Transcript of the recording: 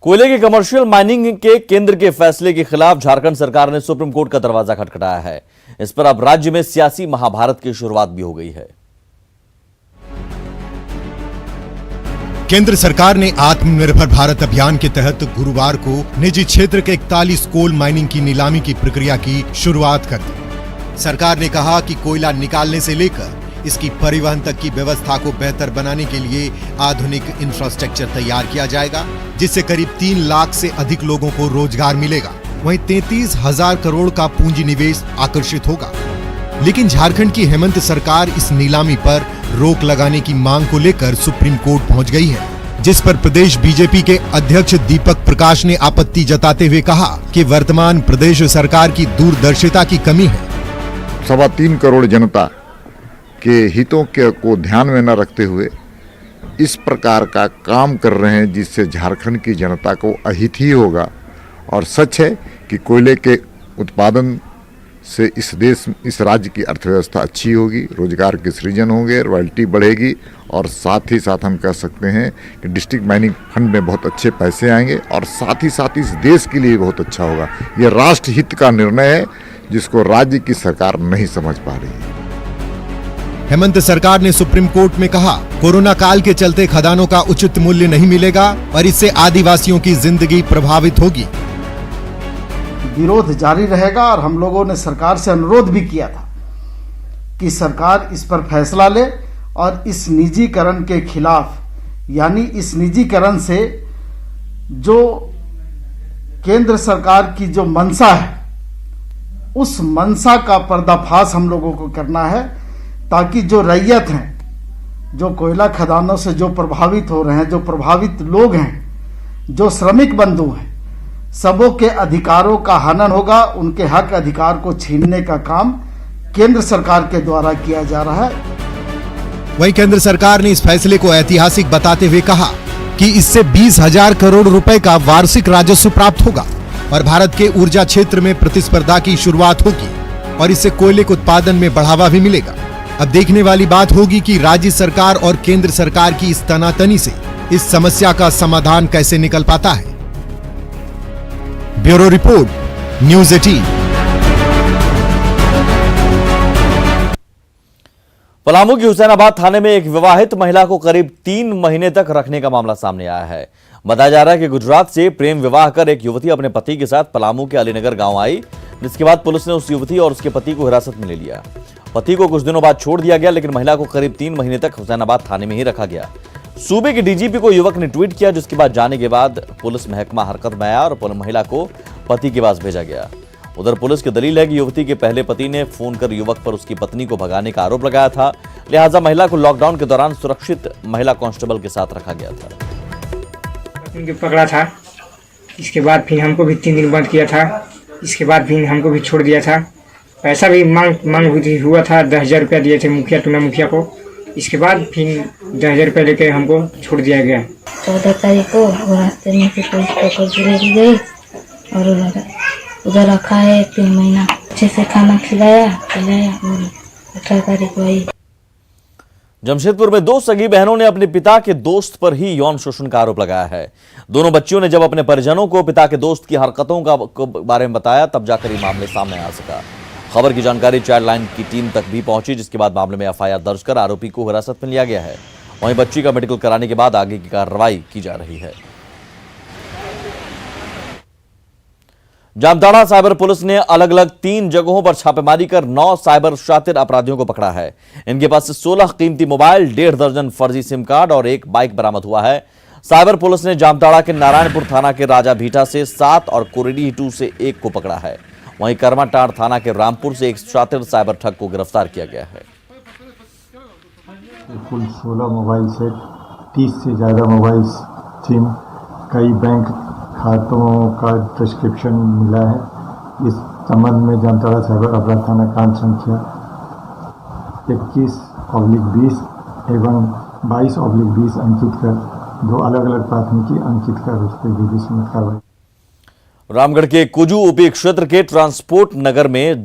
कोयले की commercial mining के केंद्र के फैसले के खिलाफ झारखंड सरकार ने सुप्रीम कोर्ट का दरवाजा खटखटाया है। इस पर अब राज्य में सियासी महाभारत की शुरुआत भी हो गई है। केंद्र सरकार ने आत्मनिर्भर भारत अभियान के तहत गुरुवार को निजी क्षेत्र के 41 कोल माइनिंग की नीलामी की प्रक्रिया की शुरुआत कर दी। सरकार ने कहा कि कोयला निकालने से लेकर इसकी परिवहन तक की व्यवस्था को बेहतर बनाने के लिए आधुनिक इंफ्रास्ट्रक्चर तैयार किया जाएगा, जिससे करीब 3 लाख से अधिक लोगों को रोजगार मिलेगा। वहीं 33,000 करोड़ का पूंजी निवेश आकर्षित होगा। लेकिन झारखंड की हेमंत सरकार इस नीलामी पर रोक लगाने की मांग को लेकर सुप्रीम कोर्ट पहुंच गई है, जिस पर प्रदेश बीजेपी के अध्यक्ष दीपक प्रकाश ने आपत्ति जताते हुए कहा कि वर्तमान प्रदेश सरकार की दूरदर्शिता की कमी है। 3.25 करोड़ जनता के हितों को ध्यान में न रखते हुए इस प्रकार का काम कर रहे हैं, जिससे झारखंड की जनता को अहित ही होगा। और सच है कि कोयले के उत्पादन से इस राज्य की अर्थव्यवस्था अच्छी होगी, रोजगार के सृजन होंगे, रॉयल्टी बढ़ेगी और साथ ही साथ हम कह सकते हैं कि डिस्ट्रिक्ट माइनिंग फंड में बहुत अच्छे पैसे आएंगे और साथ ही साथ इस देश के लिए बहुत अच्छा होगा। यह राष्ट्र हित का निर्णय है, जिसको राज्य की सरकार नहीं समझ पा रही है। हेमंत सरकार ने सुप्रीम कोर्ट में कहा, कोरोना काल के चलते खदानों का उचित मूल्य नहीं मिलेगा और इससे आदिवासियों की जिंदगी प्रभावित होगी। विरोध जारी रहेगा और हम लोगों ने सरकार से अनुरोध भी किया था कि सरकार इस पर फैसला ले और इस निजीकरण के खिलाफ, यानी इस निजीकरण से जो केंद्र सरकार की जो मंशा है, उस मंशा का पर्दाफाश हम लोगों को करना है, ताकि जो रैयत हैं, जो कोयला खदानों से जो प्रभावित हो रहे हैं, जो प्रभावित लोग हैं, जो श्रमिक बंधु हैं, सबों के अधिकारों का हनन होगा। उनके हक अधिकार को छीनने का काम केंद्र सरकार के द्वारा किया जा रहा है। वहीं केंद्र सरकार ने इस फैसले को ऐतिहासिक बताते हुए कहा कि इससे 20,000 करोड़ रुपए का वार्षिक राजस्व प्राप्त होगा और भारत के ऊर्जा क्षेत्र में प्रतिस्पर्धा की शुरुआत होगी और इससे कोयले के उत्पादन में बढ़ावा भी मिलेगा। अब देखने वाली बात होगी कि राज्य सरकार और केंद्र सरकार की इस तनातनी से इस समस्या का समाधान कैसे निकल पाता है। Bureau report, news 18। पलामू की हुसैनाबाद थाने में एक विवाहित महिला को करीब 3 महीने तक रखने का मामला सामने आया है। बताया जा रहा है कि गुजरात से प्रेम विवाह कर एक युवती अपने पति के साथ पलामू के अलीनगर गांव आई, जिसके बाद पुलिस ने उस युवती और उसके पति को हिरासत में ले लिया। पति को कुछ दिनों बाद छोड़ दिया गया, लेकिन महिला को करीब 3 महीने तक हुसैनाबाद थाने में ही रखा गया। सूबे के डीजीपी को युवक ने ट्वीट किया, जिसके बाद जाने के बाद पुलिस महकमा हरकत में आया और महिला को पति के पास भेजा गया। उधर पुलिस की दलील है कि युवती के पहले पति ने फोन कर युवक पर उसकी पत्नी को भगाने का आरोप लगाया था, लिहाजा महिला को लॉकडाउन के दौरान सुरक्षित महिला कांस्टेबल के साथ रखा गया था। उनको पकड़ा था, इसके बाद फिर हमको भी 3 दिन बंद किया था, इसके बाद फिर हमको भी छोड़ दिया था। पैसा भी मांग हुआ था, 10,000 रुपया दिए थे मुखिया, टूना मुखिया को। इसके बाद फिर 10,000 रुपया लेके हमको छोड़ दिया गया। 14 तारीख को रास्ते में से पुलिस पकड़ के लेके गई और उधर रखा है 3 महीना। अच्छे से खाना खिलाया और 18 तारीख को आई। जमशेदपुर में 2 सगी बहनों ने अपने पिता के दोस्त पर ही यौन शोषण का आरोप लगाया है। दोनों बच्चियों ने जब अपने परिजनों को पिता के दोस्त की हरकतों के बारे में बताया, तब जाकर ये मामले सामने आ सका। खबर की जानकारी चाइल्ड लाइन की टीम तक भी पहुंची, जिसके बाद मामले में एफआईआर दर्ज कर आरोपी को हिरासत में लिया गया है। वहीं बच्ची का मेडिकल कराने के बाद आगे की कार्रवाई की जा रही है। जामताड़ा साइबर पुलिस ने अलग अलग 3 जगहों पर छापेमारी कर 9 साइबर शातिर अपराधियों को पकड़ा है। इनके पास से 16 कीमती मोबाइल, 1.5 दर्जन फर्जी सिम कार्ड और 1 बाइक बरामद हुआ है। साइबर पुलिस ने जामताड़ा के नारायणपुर थाना के राजा भीटा से 7 और कुरेडी 2 से 1 को पकड़ा है। वहीं करमाटांड़ थाना के रामपुर से एक शातिर साइबर ठग को गिरफ्तार किया गया है। कुल 16 मोबाइल सेट, 30 से ज़्यादा मोबाइल सिम, कई बैंक खातों का प्रिस्क्रिप्शन मिला है। इस संबंध में जामताड़ा साइबर अपराध थाना कांड संख्या 21/20 एवं 22/20 अंकित कर 2 अलग अलग प्राथमिकी अंकित कर उस पर विधि सम्मत कार्रवाई। रामगढ़ के कुजू उपी क्षेत्र के ट्रांसपोर्ट नगर में